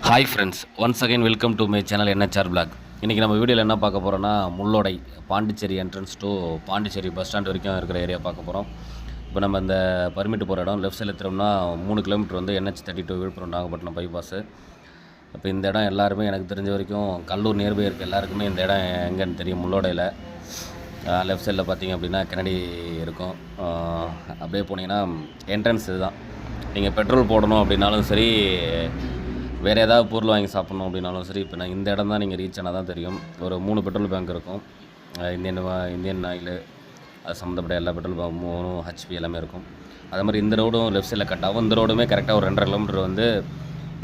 Hi friends, once again welcome to my channel NHR blog. இன்றைக்கி நம்ம வீடியோவில் என்ன பார்க்க போகிறோன்னா, Mullodai Pondicherry entrance to Pondicherry bus stand வரைக்கும் இருக்கிற ஏரியா பார்க்க போகிறோம். இப்போ நம்ம இந்த பர்மிட் போகிற இடம் லெஃப்ட் சைடில் திரும்பினா 3 கிலோமீட்டர் வந்து NH32 விழுப்புரம் நாகப்பட்டினம் பைபாஸு. இப்போ இந்த இடம் எல்லாருமே எனக்கு தெரிஞ்ச வரைக்கும் கல்லூர் நியர்பை இருக்குது. எல்லாருக்குமே இந்த இடம் எங்கேன்னு தெரியும். முள்ளோடையில் லெஃப்ட் சைடில் பார்த்தீங்க அப்படின்னா கெனடி இருக்கும். அப்படியே போனீங்கன்னா என்ட்ரன்ஸ் இதுதான். நீங்கள் பெட்ரோல் போடணும் அப்படின்னாலும் சரி, வேறு ஏதாவது பொருள் வாங்கி சாப்பிட்ணும் அப்படின்னாலும் சரி, இப்போ நான் இந்த இடம் தான் நீங்கள் ரீச் ஆனால் தான் தெரியும். ஒரு 3 பெட்ரோல் பேங்க் இருக்கும். இந்தியன் ஆயில் அது சம்மந்தப்பட்ட எல்லா பெட்ரோல் பங்க் 3 HP எல்லாமே இருக்கும். அதே மாதிரி இந்த ரோடும் லெஃப்ட் சைடில் கட் ஆகும். இந்த ரோடுமே கரெக்டாக ஒரு 2.5 கிலோமீட்டர் வந்து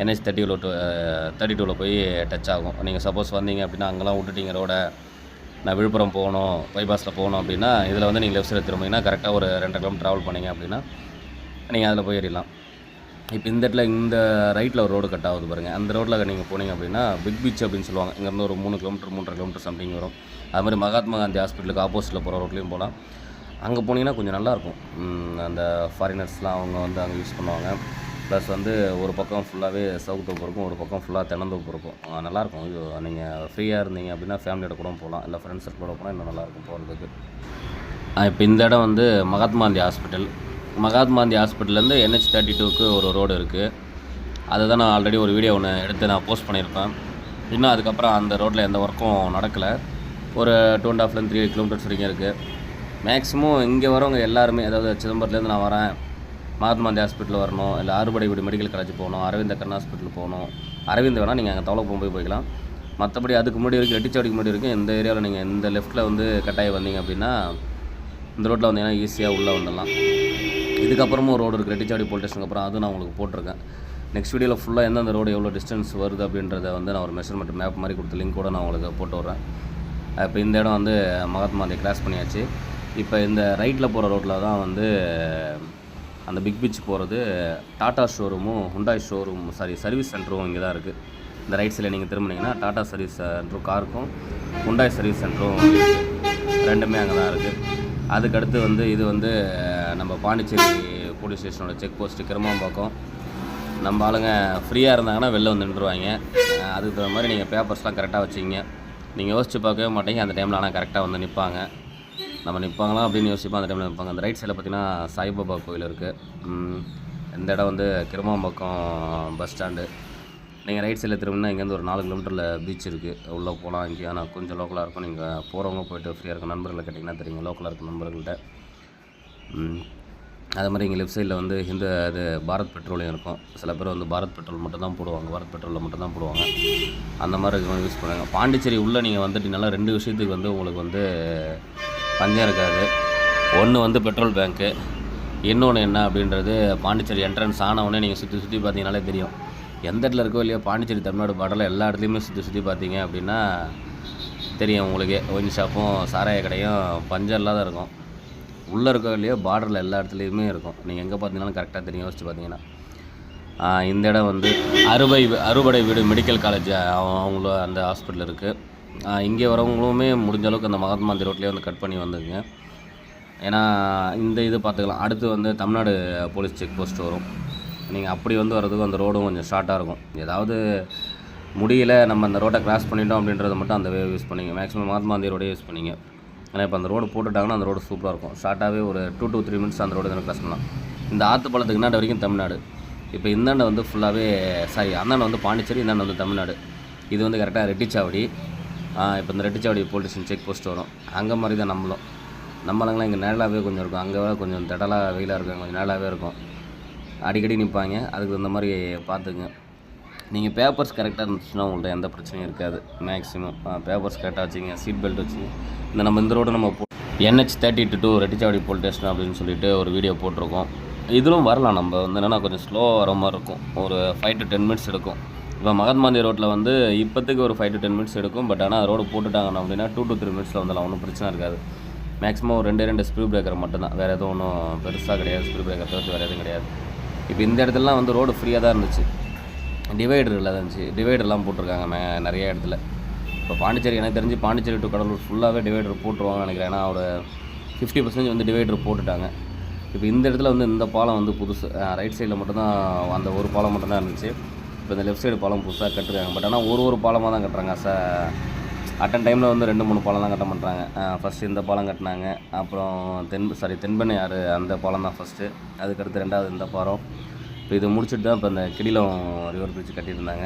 NH32 போய் டச் ஆகும். நீங்கள் சப்போஸ் வந்தீங்க அப்படின்னா அங்கெல்லாம் விட்டுட்டீங்க ரோடை, நான் விழுப்புரம் போகணும், பைபாஸில் போகணும் அப்படின்னா இதில் வந்து நீங்கள் லெஃப்ட் சைடில் திரும்பிங்கன்னா கரெக்டாக ஒரு 2.5 கிலோமீட்டர் ட்ராவல் பண்ணிங்க அப்படின்னா நீங்கள் அதில் போய் ஏறிடலாம். இப்போ இந்த இடத்துல இந்த ரைட்டில் ஒரு ரோடு கட் ஆகுது பாருங்கள். அந்த ரோட்டில் நீங்கள் போனீங்க அப்படின்னா பிக் பீச் அப்படின்னு சொல்லுவாங்க. இங்கேருந்து ஒரு 3 கிலோமீட்டர் 3.5 கிலோமீட்டர் சம்திங் வரும். அது மாதிரி மகாத்மா காந்தி ஹாஸ்பிட்டலுக்கு ஆப்போசிட்டில் போகிற ரோட்லேயும் போகலாம். அங்கே போனீங்கன்னா கொஞ்சம் நல்லாயிருக்கும். அந்த ஃபாரினர்ஸ்லாம் அவங்க வந்து அங்கே யூஸ் பண்ணுவாங்க. ப்ளஸ் வந்து ஒரு பக்கம் ஃபுல்லாகவே சவுக்கு தோப்பு இருக்கும், ஒரு பக்கம் ஃபுல்லாக தென்னந்தோப்பு இருக்கும். நல்லாயிருக்கும். இது நீங்கள் ஃப்ரீயாக இருந்தீங்க அப்படின்னா ஃபேமிலியோட கூட போகலாம், இல்லை ஃப்ரெண்ட்ஸ் கூட போனால் இன்னும் நல்லாயிருக்கும் போகிறதுக்கு. இப்போ இந்த இடம் வந்து மகாத்மா காந்தி ஹாஸ்பிட்டல். மகாத்மா காந்தி ஹாஸ்பிட்டல்லேருந்து NH32க்கு ஒரு ரோடு இருக்குது. அதை தான் நான் ஆல்ரெடி ஒரு வீடியோ ஒன்று எடுத்து நான் போஸ்ட் பண்ணியிருப்பேன். இன்னும் அதுக்கப்புறம் அந்த ரோட்டில் எந்த ஒர்க்கும் நடக்கலை. ஒரு 2.5 3 கிலோமீட்டர்ஸ் வரைக்கும் இருக்குது. மேக்ஸிமம் இங்கே வரவங்க எல்லாருமே, அதாவது சிதம்பரத்துலேருந்து நான் வரேன், மகாத்மா காந்தி ஹாஸ்பிட்டல் வரணும், இல்லை ஆறுபடைவீடு மெடிக்கல் காலேஜ் போகணும், அரவிந்த் கண் ஹாஸ்பிட்டல் போகணும். அரவிந்த் வேணால் நீங்கள் அங்கே தவளை போய்க்கலாம். மற்றபடி அதுக்கு முன்னாடி வரைக்கும் ரெட்டிச்சாவடிக்கு முன்னாடி வரைக்கும் இந்த ஏரியாவில் நீங்கள் இந்த லெஃப்ட்டில் வந்து கட்டாயி வந்தீங்க அப்படின்னா இந்த ரோட்டில் வந்தீங்கன்னா ஈஸியாக உள்ளே வந்துடலாம். இதுக்கப்புறமும் ரோடு இருக்குது, ரெட்டிச்சாவடி போலீஸ் ஸ்டேஷனுக்கு அப்புறம். அதுவும் நான் உங்களுக்கு போட்டிருக்கேன். நெக்ஸ்ட் வீடியோவில் ஃபுல்லாக எந்தெந்த ரோடு எவ்வளோ டிஸ்டன்ஸ் வருது அப்படின்றத வந்து நான் ஒரு மெஷர்மெண்ட் மேப் மாதிரி கொடுத்த லிங்க் கூட நான் உங்களுக்கு போட்டு விட்றேன். இப்போ இந்த இடம் வந்து மகாத்மா காந்தி கிராஸ் பண்ணியாச்சு. இப்போ இந்த ரைட்டில் போகிற ரோட்டில் தான் வந்து அந்த பிக் பீச் போகிறது. டாட்டா ஷோரூமும் ஹுண்டாய் சர்வீஸ் சென்டரும் இங்கே தான் இருக்குது. இந்த ரைட் சைடில் நீங்கள் திரும்பினீங்கன்னா டாட்டா சர்வீஸ் சென்டரும் காருக்கும் ஹுண்டாய் சர்வீஸ் சென்டரும் ரெண்டுமே அங்கே தான் இருக்குது. அதுக்கடுத்து வந்து இது வந்து நம்ம பாண்டிச்சேரி போலீஸ் ஸ்டேஷனோட செக் போஸ்ட்டு கிரமாம்பாக்கம். நம்ம ஆளுங்க ஃப்ரீயாக இருந்தாங்கன்னா வெளில வந்து நின்றுவாங்க. அதுக்கு தகுந்த மாதிரி நீங்கள் பேப்பர்ஸ்லாம் கரெக்டாக வச்சிங்க. நீங்கள் யோசிச்சு பார்க்கவே மாட்டீங்க அந்த டைமில். ஆனால் கரெக்டாக வந்து நிற்பாங்க. நம்ம நிற்பாங்களா அப்படின்னு யோசிப்போம், அந்த டைமில் நிற்பாங்க. அந்த ரைட் சைடில் பார்த்தீங்கன்னா சாய்பாபா கோயில் இருக்குது. இந்த இடம் வந்து கிரமாம்பாக்கம் பஸ் ஸ்டாண்டு. நீங்கள் ரைட் சைடில் திரும்பினா இங்கேருந்து ஒரு 4 கிலோமீட்டரில் பீச் இருக்குது. உள்ளே போகலாம். இங்கே ஆனால் கொஞ்சம் லோக்கலாக இருக்கும். நீங்கள் போகிறவங்க போய்ட்டு ஃப்ரீயாக இருக்க நண்பர்களை கேட்டிங்கன்னா தெரியுங்க, லோக்கலாக இருக்க நண்பர்கள்ட்ட. அது மாதிரி இங்கே லெஃப்ட் சைடில் வந்து இது பாரத் பெட்ரோலியம் இருக்கும். சில பேர் வந்து பாரத் பெட்ரோல் மட்டும் தான் போடுவாங்க, பாரத் பெட்ரோலில் மட்டும் தான் போடுவாங்க. அந்த மாதிரி யூஸ் பண்ணுவாங்க. பாண்டிச்சேரி உள்ளே நீங்கள் வந்துட்டீங்கனால 2 விஷயத்துக்கு வந்து உங்களுக்கு வந்து பஞ்சம் இருக்காது. ஒன்று வந்து பெட்ரோல் பேங்க்கு, இன்னொன்று என்ன அப்படின்றது பாண்டிச்சேரி என்ட்ரன்ஸ் ஆனவுடனே நீங்கள் சுற்றி பார்த்தீங்கனாலே தெரியும். எந்த இடத்துல இருக்கோ இல்லையோ பாண்டிச்சேரி தமிழ்நாடு பார்டரில் எல்லா இடத்துலையுமே சுற்றி பார்த்தீங்க அப்படின்னா தெரியும் உங்களுக்கே. ஒயின் ஷாப்பும் சாராய கடையும் பஞ்சம் இல்லாத இருக்கும். உள்ளே இருக்கோ இல்லையோ பார்டரில் எல்லா இடத்துலையுமே இருக்கும். நீங்கள் எங்கே பார்த்தீங்கன்னாலும் கரெக்டாக தெரியும் யோசிச்சு பார்த்தீங்கன்னா. இந்த இடம் வந்து அறுபடை வீடு மெடிக்கல் காலேஜ் அவங்கள அந்த ஹாஸ்பிட்டல் இருக்குது. இங்கே வரவங்களுமே முடிஞ்ச அளவுக்கு அந்த மகாத்மா காந்தி ரோட்லேயே வந்து கட் பண்ணி வந்துங்க. ஏன்னா இந்த இது பார்த்துக்கலாம். அடுத்து வந்து தமிழ்நாடு போலீஸ் செக் போஸ்ட் வரும். நீங்கள் அப்படி வந்து வர்றதுக்கும் அந்த ரோடும் கொஞ்சம் ஷார்ட்டாக இருக்கும். ஏதாவது முடியல நம்ம அந்த ரோட்டை கிராஸ் பண்ணிட்டோம் அப்படின்றத மட்டும் அந்த வே யூஸ் பண்ணிங்க. மேக்ஸிமம் மகாத்மா காந்தி ரோடே யூஸ் பண்ணிங்க. ஏன்னா இப்போ அந்த ரோடு போட்டுட்டாங்கன்னா அந்த ரோடு சூப்பராக இருக்கும். ஷார்ட்டாகவே ஒரு 2 to 3 மினிட்ஸ் அந்த ரோடு தான் கிராஸ் பண்ணலாம். இந்த ஆற்றுப்பாலத்துக்கு இந்தாண்ட வரைக்கும் தமிழ்நாடு. இப்போ இந்தாண்ட வந்து ஃபுல்லாகவே அந்தாண்ட வந்து பாண்டிச்சேரி, இந்தாண்ட வந்து தமிழ்நாடு. இது வந்து கரெக்டாக ரெட்டிச்சாவடி. இப்போ இந்த Rettichavadi police station check post வரும். அங்கே மாதிரி தான் நம்மளங்களாம் இங்கே நிழலாகவே கொஞ்சம் இருக்கும். அங்கே கொஞ்சம் திடலாக வெயிலாக இருக்கும், கொஞ்சம் நிழலாகவே இருக்கும். அடிக்கடி நிற்பாங்க. அதுக்கு இந்த மாதிரி பார்த்துங்க. நீங்கள் பேப்பர்ஸ் கரெக்டாக இருந்துச்சுன்னா உங்கள்ட்ட எந்த பிரச்சனையும் இருக்காது. மேக்ஸிமம் பேப்பர்ஸ் கரெக்டாக வச்சுங்க, சீட் பெல்ட் வச்சு. இந்த ரோடு நம்ம NH32 ரெட்டிச்சாவடி போலீஸ் ஸ்டேஷன் அப்படின்னு சொல்லிட்டு ஒரு வீடியோ போட்டிருக்கோம். இதிலும் வரலாம். நம்ம வந்து என்னென்னா கொஞ்சம் ஸ்லோவாக வர மாதிரி இருக்கும். ஒரு 5 to 10 மினிட்ஸ் எடுக்கும். இப்போ மகாத்மா காந்தி ரோட்டில் வந்து இப்போத்துக்கு ஒரு 5 to 10 மினிட்ஸ் எடுக்கும். பட் ஆனால் ரோடு போட்டுட்டாங்கன்னா அப்படின்னா 2 to 3 மினிட்ஸில் வந்துடலாம். ஒன்றும் பிரச்சனை இருக்காது. மேக்ஸிமம் ஒரு 2 ஸ்பீட் பிரேக்கர் மட்டும்தான், வேறு எதுவும் ஒன்றும் பெருசாக கிடையாது. ஸ்பீட் பிரேக்கர் தவிர்த்து வேறு எதுவும் கிடையாது. இப்போ இந்த இடத்துலலாம் வந்து ரோடு ஃப்ரீயாக தான் இருந்துச்சு. டிவைடர் இல்லை இருந்துச்சு. டிவைடர்லாம் போட்டிருக்காங்க நிறைய இடத்துல. இப்போ பாண்டிச்சேரி எனக்கு தெரிஞ்சு பாண்டிச்சேரி டு கடலூர் ஃபுல்லாகவே டிவைடர் போட்டுருவாங்கன்னு நினைக்கிறேன். ஏன்னா ஒரு 50% வந்து டிவைடர் போட்டுட்டாங்க. இப்போ இந்த இடத்துல வந்து இந்த பாலம் வந்து புதுசு. ரைட் சைடில் மட்டும்தான் அந்த ஒரு பாலம் மட்டும்தான் இருந்துச்சு. இப்போ இந்த லெஃப்ட் சைடு பாலம் புதுசாக கட்டுறாங்க. பட் ஆனால் ஒரு பாலமாக தான் கட்டுறாங்க. அட்டன் டைமில் வந்து 2-3 பாலம் தான் கட்ட பண்ணுறாங்க. ஃபஸ்ட்டு இந்த பாலம் கட்டினாங்க, அப்புறம் தென்பெண்ணை ஆறு அந்த பாலம் தான் ஃபஸ்ட்டு, அதுக்கடுத்து 2வது இந்த பாலம். இப்போ இது முடிச்சுட்டு தான் இப்போ இந்த கிடிலம் ரிவர் பிரிட்ஜ் கட்டியிருந்தாங்க.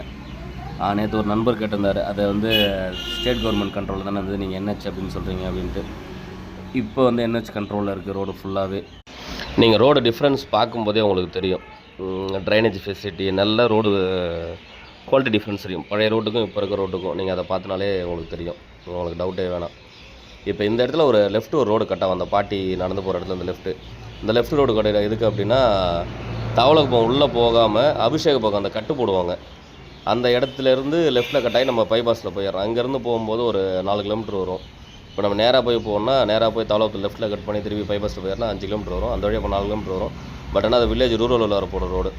நேற்று ஒரு நண்பர் கேட்டிருந்தார், அதை வந்து ஸ்டேட் கவர்மெண்ட் கண்ட்ரோலில் தானே இருந்தது, நீங்கள் NH அப்படின்னு சொல்கிறீங்க அப்படின்ட்டு. இப்போ வந்து NH கண்ட்ரோலில் இருக்குது ரோடு ஃபுல்லாகவே. நீங்கள் ரோடு டிஃப்ரென்ஸ் பார்க்கும்போதே உங்களுக்கு தெரியும். ட்ரைனேஜ் ஃபெசிலிட்டி, நல்ல ரோடு குவாலிட்டி டிஃப்ரென்ஸ் தெரியும். பழைய ரோட்டுக்கும் இப்போ இருக்க ரோட்டுக்கும் நீங்கள் அதை பார்த்தினாலே உங்களுக்கு தெரியும், உங்களுக்கு டவுட்டே வேணாம். இப்போ இந்த இடத்துல ஒரு ஒரு ரோடு கட்டாகும், அந்த பாட்டி நடந்து போகிற இடத்துல இந்த லெஃப்ட் ரோடு கட்ட எதுக்கு அப்படின்னா, தவளக்குப்பம் உள்ளே போகாமல் அபிஷேக பக்கம் அந்த கட்டு போடுவாங்க. அந்த இடத்துலேருந்து லெஃப்ட்டில் கட்டாயி நம்ம பைபாஸில் போயிடுறோம். அங்கேருந்து போகும்போது ஒரு 4 கிலோமீட்டர் வரும். இப்போ நம்ம நேராக போய் போகணுன்னா, நேராக போய் தவளக்குப்பம் லெஃப்ட்டில் கட் பண்ணி திரும்பி பைபாஸில் போயிடனா 5 கிலோமீட்டர் வரும். அந்த வழியாக இப்போ 4 கிலோமீட்டர் வரும். பட் ஆனால் அது வில்லேஜ் ரூரல் வர போகிற ரோடு.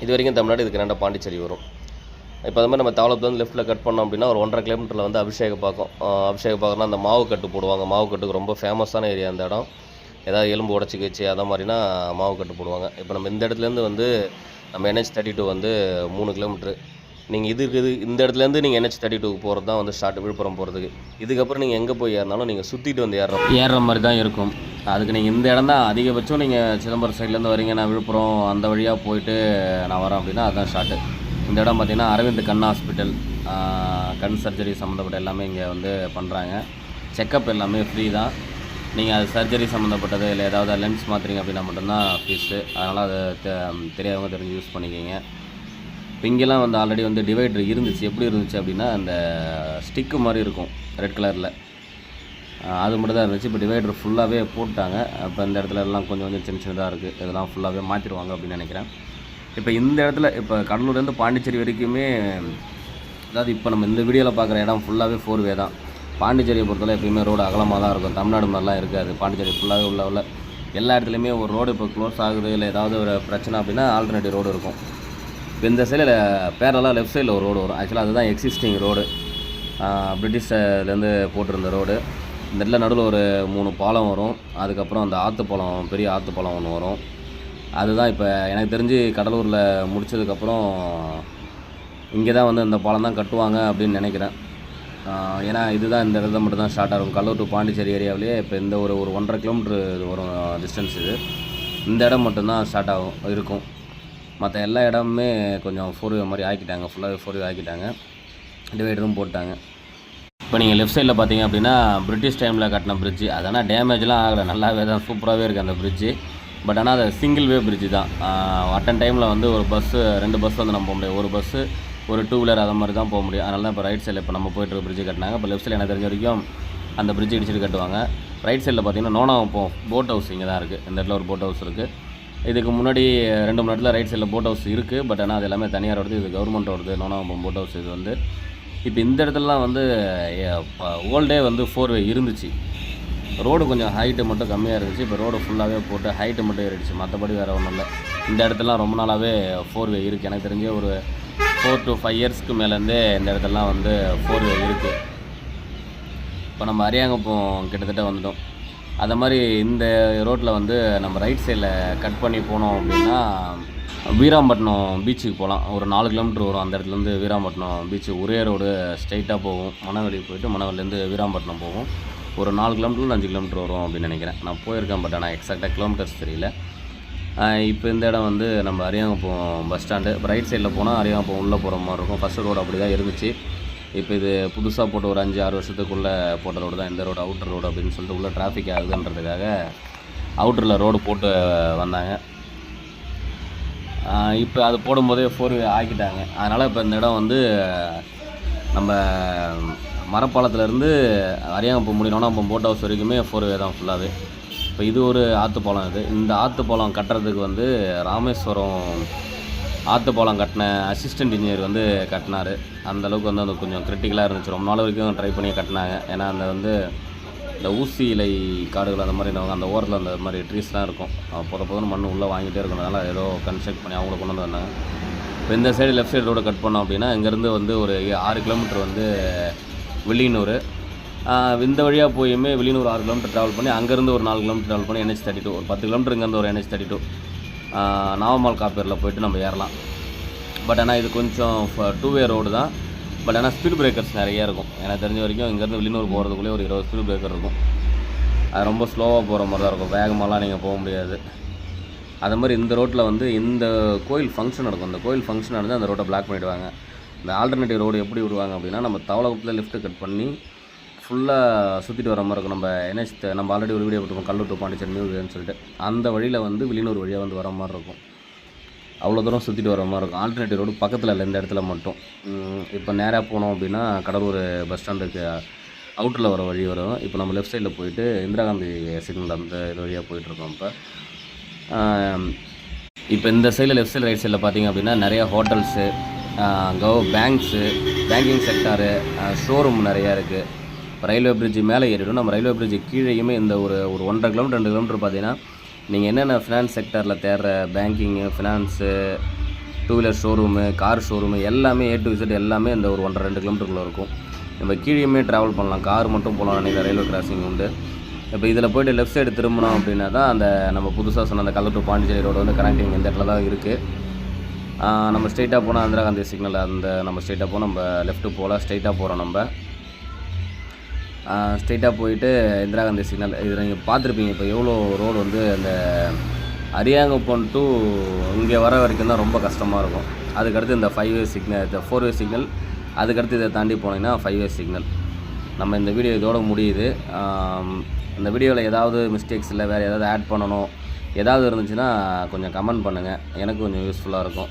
இது வரைக்கும் தமிழ்நாடு, இதுக்கு 2 பாண்டிச்சேரி வரும். இப்போ அது மாதிரி நம்ம தவளத்துலேருந்து லெஃப்ட்டில் கட் பண்ணோம் அப்படின்னா ஒரு 1.5 கிலோமீட்டரில் வந்து அபிஷேக பார்க்கம்னா அந்த மாவு கட்டு போடுவாங்க. மாவு கட்டுக்கு ரொம்ப ஃபேமஸான ஏரியா அந்த இடம். ஏதாவது எலும்பு உடச்சிக்கிச்சு அதை மாதிரினா மாவு கட்டு போடுவாங்க. இப்போ நம்ம இந்த இடத்துலேருந்து வந்து நம்ம NH32 வந்து 3 கிலோமீட்ரு. நீங்கள் இந்த இடத்துலேருந்து நீங்கள் NH32 போகிறது தான் வந்து விழுப்புரம் போகிறதுக்கு. இதுக்கப்புறம் நீங்கள் எங்கே போய் ஏறினாலும் நீங்கள் சுற்றிட்டு வந்து ஏறுற மாதிரி தான் இருக்கும். அதுக்கு நீங்கள் இந்த இடம் தான் அதிகபட்சம். நீங்கள் சிதம்பரம் சைட்லேருந்து வரீங்க, நான் விழுப்புரம் அந்த வழியாக போயிட்டு நான் வரேன் அப்படின்னா அதுதான் ஷார்ட்டு. இந்த இடம் பார்த்திங்கன்னா அரவிந்த் கண் ஹாஸ்பிட்டல், கண் சர்ஜரி சம்மந்தப்பட்ட எல்லாமே இங்கே வந்து பண்ணுறாங்க. செக்கப் எல்லாமே ஃப்ரீ தான். நீங்கள் அது சர்ஜரி சம்மந்தப்பட்டது இல்லை ஏதாவது லென்ஸ் மாற்றுறீங்க அப்படின்னா மட்டும்தான் ஃபீஸு. அதனால் அதை தெரியாதவங்க தெரிஞ்சு யூஸ் பண்ணிக்கிங்க. இப்போ இங்கெல்லாம் வந்து ஆல்ரெடி வந்து டிவைடர் இருந்துச்சு. எப்படி இருந்துச்சு அப்படின்னா, அந்த ஸ்டிக்கு மாதிரி இருக்கும் ரெட் கலரில், அது மட்டும் தான் இருந்துச்சு. இப்போ டிவைடர் ஃபுல்லாகவே போட்டாங்க. இப்போ இந்த இடத்துல எல்லாம் கொஞ்சம் சின்னதாக இருக்குது. இதெல்லாம் ஃபுல்லாகவே மாற்றிடுவாங்க அப்படின்னு நினைக்கிறேன். இப்போ இந்த இடத்துல இப்போ கடலூர்லேருந்து பாண்டிச்சேரி வரைக்குமே, அதாவது இப்போ நம்ம இந்த வீடியோவில் பார்க்குற இடம் ஃபுல்லாகவே 4 தான். பாண்டிச்சேரியை பொறுத்தவரை எப்பயுமே ரோடு அகலமாக தான் இருக்கும். தமிழ்நாடு மாதிரிலாம் இருக்காது. பாண்டிச்சேரி ஃபுல்லாகவே உள்ள எல்லா இடத்துலையுமே ஒரு ரோடு இப்போ க்ளோஸ் ஆகுது இல்லை ஏதாவது ஒரு பிரச்சனை அப்படின்னா ஆல்டர்னேட்டிவ் ரோடு இருக்கும். இப்போ இந்த சைடில் பேரலாக லெஃப்ட் சைடில் ஒரு ரோடு வரும். ஆக்சுவலாக அதுதான் எக்ஸிஸ்டிங் ரோடு, பிரிட்டிஷ்லேருந்து போட்டிருந்த ரோடு. இந்த இடத்துல நடுவில் ஒரு 3 பாலம் வரும். அதுக்கப்புறம் அந்த ஆற்றுப்பாலம், பெரிய ஆற்றுப்பாலம் ஒன்று வரும். அதுதான் இப்போ எனக்கு தெரிஞ்சு கடலூரில் முடித்ததுக்கப்புறம் இங்கே தான் வந்து இந்த பாலம் தான் கட்டுவாங்க அப்படின்னு நினைக்கிறேன். ஏன்னா இதுதான் இந்த இடத்துல மட்டும் தான் ஸ்டார்ட் ஆகும். கடலூர் டு பாண்டிச்சேரி ஏரியாவிலேயே இப்போ இந்த ஒரு 1.5 கிலோமீட்ரு வரும் டிஸ்டன்ஸ். இந்த இடம் மட்டும்தான் ஸ்டார்ட் இருக்கும். மற்ற எல்லா இடமுமே கொஞ்சம் 4 மாதிரி ஆக்கிட்டாங்க. ஃபுல்லாகவே 4 ஆக்கிட்டாங்க. டிவைடரும் போட்டாங்க. இப்போ நீங்கள் லெஃப்ட் சைடில் பார்த்தீங்க அப்படின்னா பிரிட்டிஷ் டைமில் கட்டின பிரிட்ஜு. அதனால் டேமேஜ்லாம் ஆகலை, நல்லாவே தான், சூப்பராகவே இருக்குது அந்த பிரிட்ஜு. பட் ஆனால் அது சிங்கிள் வே பிரிட்ஜு தான். அட்டன் டைமில் வந்து ஒரு 2 பஸ் வந்து நம்ம போக முடியாது. ஒரு பஸ்ஸு, ஒரு 2 வீலர் அதை மாதிரி தான் போக முடியும். அதனால தான் இப்போ ரைட் சைடில் இப்போ நம்ம போய்ட்டு பிரிட்ஜு கட்டினாங்க. இப்போ லெஃப்ட் சைடில் எனக்கு தெரிஞ்ச வரைக்கும் அந்த பிரிட்ஜு இடிச்சிட்டு கட்டுவாங்க. ரைட் சைடில் பார்த்தீங்கன்னா நோனாவப்பம் போட் ஹவுஸ் இங்கே தான் இருக்குது. இந்த இடத்துல ஒரு போட் ஹவுஸ் இருக்குது. இதுக்கு முன்னாடி 2-3 இடத்துல ரைட் சைடில் போட் ஹவுஸ் இருக்குது. பட் ஆனால் அது எல்லாமே தனியார் வருது. இது கவர்மெண்ட் வருது நோனாவப்பம் போட் ஹவுஸ். இது வந்து இப்போ இந்த இடத்துலலாம் வந்து ஓல்டே வந்து 4 வே இருந்துச்சு. ரோடு கொஞ்சம் ஹைட்டு மட்டும் கம்மியாக இருந்துச்சு. இப்போ ரோடு ஃபுல்லாகவே போட்டு ஹைட்டு மட்டும் ஏறிடுச்சு. மற்றபடி வேறு ஒன்றும் இல்லை. இந்த இடத்துலலாம் ரொம்ப நாளாகவே 4 வே இருக்குது. எனக்கு தெரிஞ்ச ஒரு 4 to 5 இயர்ஸ்க்கு மேலேருந்தே இந்த இடத்துலலாம் வந்து 4 வே இருக்குது. இப்போ நம்ம அரியாங்குப்பம் கிட்டத்தட்ட வந்துட்டோம். அது மாதிரி இந்த ரோட்டில் வந்து நம்ம ரைட் சைடில் கட் பண்ணி போனோம் அப்படின்னா வீராம்பட்டினம் பீச்சுக்கு போகலாம். ஒரு 4 கிலோமீட்டர் வரும். அந்த இடத்துலேருந்து வீராம்பட்டினம் பீச்சு ஒரே ரோடு ஸ்ட்ரைட்டாக போகும். மணவெளி போய்ட்டு மணவெளிலேருந்து வீராம்பட்டினம் போகும். ஒரு 4 கிலோமீட்டர் 5 கிலோமீட்டர் வரும் அப்படின்னு நினைக்கிறேன். நான் போயிருக்கேன், பட் ஆனால் எக்ஸாக்டாக கிலோமீட்டர்ஸ் தெரியல. இப்போ இந்த இடம் வந்து நம்ம அரியாங்குப்பம் பஸ் ஸ்டாண்டு. இப்போ ரைட் சைடில் போனால் அரியாங்குப்பம் உள்ளே போகிற மாதிரி இருக்கும். ஃபஸ்ட்டு ரோடு அப்படி தான் இருந்துச்சு. இப்போ இது புதுசாக போட்டு ஒரு 5-6 வருஷத்துக்குள்ளே போட்ட ரோடு தான் இந்த ரோடு, அவுட்டர் ரோடு அப்படின்னு சொல்லிட்டு உள்ளே டிராஃபிக் ஆகுதுன்றதுக்காக அவுட்டரில் ரோடு போட்டு வந்தாங்க. இப்போ அது போடும்போதே 4 வே ஆக்கிட்டாங்க. அதனால் இப்போ இந்த இடம் வந்து நம்ம மரப்பாலத்துலேருந்து அரியாங்குப்பம் முடியணும்னா இப்போ போட் ஹவுஸ் வரைக்குமே 4 வே தான் ஃபுல்லாகவே. இப்போ இது ஒரு ஆற்றுப்பாலம். இந்த ஆற்றுப்பாலம் கட்டுறதுக்கு வந்து ராமேஸ்வரம் ஆற்றுப்பாலம் கட்டின அசிஸ்டன்ட் இன்ஜினியர் வந்து கட்டினார். அந்தளவுக்கு வந்து அது கொஞ்சம் கிரிட்டிக்கலாக இருந்துச்சு. ரொம்ப நாள் வரைக்கும் ட்ரை பண்ணி கட்டினாங்க. ஏன்னா அந்த வந்து இந்த ஊசி இலை காடுகள் அந்த மாதிரி அந்த ஓரத்தில் அந்த மாதிரி ட்ரீஸ்லாம் இருக்கும். பொதுன்னு மண் உள்ளே வாங்கிட்டே இருக்கணும்னால ஏதோ கன்ஸ்ட்ரக்ட் பண்ணி அவங்கள கொண்டு வந்து வந்தாங்க. இப்போ இந்த side left side road cut பண்ணோம் அப்படின்னா இங்கேருந்து வந்து ஒரு 6 கிலோமீட்டர் வந்து வில்லியனூர். இந்த வழியாக போயுமே வில்லியனூர் 6 கிலோமீட்டர் ட்ராவல் பண்ணி அங்கேருந்து ஒரு 4 கிலோமீட்டர் ட்ராவல் பண்ணி NH32 ஒரு 10 கிலோமீட்டர் இங்கேருந்து ஒரு NH32 நாவமால் காப்பேரில் போய்ட்டு நம்ம ஏறலாம். பட் ஆனால் இது கொஞ்சம் டூ வே ரோடு தான். பட் ஆனால் ஸ்பீட் பிரேக்கர்ஸ் நிறைய இருக்கும். எனக்கு தெரிஞ்ச வரைக்கும் இங்கேருந்து வில்லியனூர் போகிறதுக்குள்ளே ஒரு 20 ஸ்பீட் பிரேக்கர் இருக்கும். அது ரொம்ப ஸ்லோவாக போகிற மாதிரி தான் இருக்கும், வேகமாகலாம் நீங்கள் போக முடியாது. அது மாதிரி இந்த ரோட்டில் வந்து இந்த கோயில் ஃபங்க்ஷன் நடக்கும். இந்த கோயில் ஃபங்க்ஷன் நடந்து அந்த ரோட்டை பிளாக் பண்ணிவிடுவாங்க. இந்த ஆல்டர்னேட்டிவ் ரோடு எப்படி விடுவாங்க அப்படின்னா, நம்ம தவளகுப்பத்தில் லெஃப்ட்டு கட் பண்ணி ஃபுல்லாக சுற்றிட்டு வர மாதிரி இருக்கும். நம்ம NH நம்ம ஆல்ரெடி ஒரு வீடியோ போட்டுருக்கோம், கல்லூர் டு பாண்டிச்சேரி நியூ வேன்னு சொல்லிட்டு. அந்த வழியில் வந்து வில்லியனூர் வழியாக வந்து வர மாதிரி இருக்கும். அவ்வளோ தூரம் சுற்றிட்டு வர மாதிரி இருக்கும். ஆல்டர்னேட்டிவ் ரோடு பக்கத்தில் இல்லை, இந்த இடத்துல மட்டும். இப்போ நேராக போனோம் அப்படின்னா கடலூர் பஸ் ஸ்டாண்டுக்கு அவுட்டரில் வர வழி வரும். இப்போ நம்ம லெஃப்ட் சைடில் போயிட்டு இந்திரா காந்தி சிக்னல் அந்த இது வழியாக போயிட்டுருக்கோம். இப்போ இந்த சைடில் லெஃப்ட் சைடு ரைட் சைடில் பார்த்திங்க அப்படின்னா நிறையா hotels, banks, banking sector, showroom நிறையா இருக்குது. இப்போ ரயில்வே பிரிட்ஜு மேலே ஏறிடும். நம்ம ரயில்வே பிரிட்ஜு கீழேயுமே இந்த ஒரு 1.5 கிலோமீட்டர் 2 கிலோமீட்டர் பார்த்தீங்கன்னா நீங்கள் என்னென்ன ஃபினான்ஸ் செக்டரில் தேடுற banking, finance, two wheeler showroom, car showroom எல்லாமே A to Z எல்லாமே இந்த ஒரு 1.5-2 கிலோமீட்டருக்குள்ளே இருக்கும். நம்ம கீழேயுமே ட்ராவல் பண்ணலாம், கார் மட்டும் போகலாம். நினைக்கிற ரயில்வே கிராசிங் உண்டு. இப்போ இதில் போய்ட்டு லெஃப்ட் சைடு திரும்பினோம் அப்படின்னா தான் அந்த நம்ம புதுசாக சொன்ன அந்த கல்லூர் டு பாண்டிச்சேரி ரோடு வந்து கனெக்டிங் இந்த இடத்துல தான் இருக்குது. நம்ம ஸ்ட்ரெயிட்டாக போனால் இந்திரா காந்தி சிக்னல் அந்த நம்ம ஸ்ட்ரெயிட்டாக போனால் நம்ம லெஃப்ட்டு போகலாம். ஸ்ட்ரெயிட்டாக போகிறோம். நம்ம ஸ்ட்ரெயிட்டாக போயிட்டு இந்திரா காந்தி சிக்னல் இதில் நீங்கள் பார்த்துருப்பீங்க. இப்போ எவ்வளோ ரோடு வந்து அந்த அரியாங்குப்பம் டு இங்கே வர வரைக்கும் தான் ரொம்ப கஷ்டமாக இருக்கும். அதுக்கடுத்து இந்த 5-வே சிக்னல், இந்த 4-வே சிக்னல், அதுக்கடுத்து இதை தாண்டி போனீங்கன்னா 5-வே சிக்னல். நம்ம இந்த வீடியோ இதோட முடியுது. இந்த வீடியோவில் ஏதாவது மிஸ்டேக்ஸ் இல்லை வேறு ஏதாவது ஆட் பண்ணணும் ஏதாவது இருந்துச்சுன்னா கொஞ்சம் கமெண்ட் பண்ணுங்கள், எனக்கு கொஞ்சம் யூஸ்ஃபுல்லாக இருக்கும்.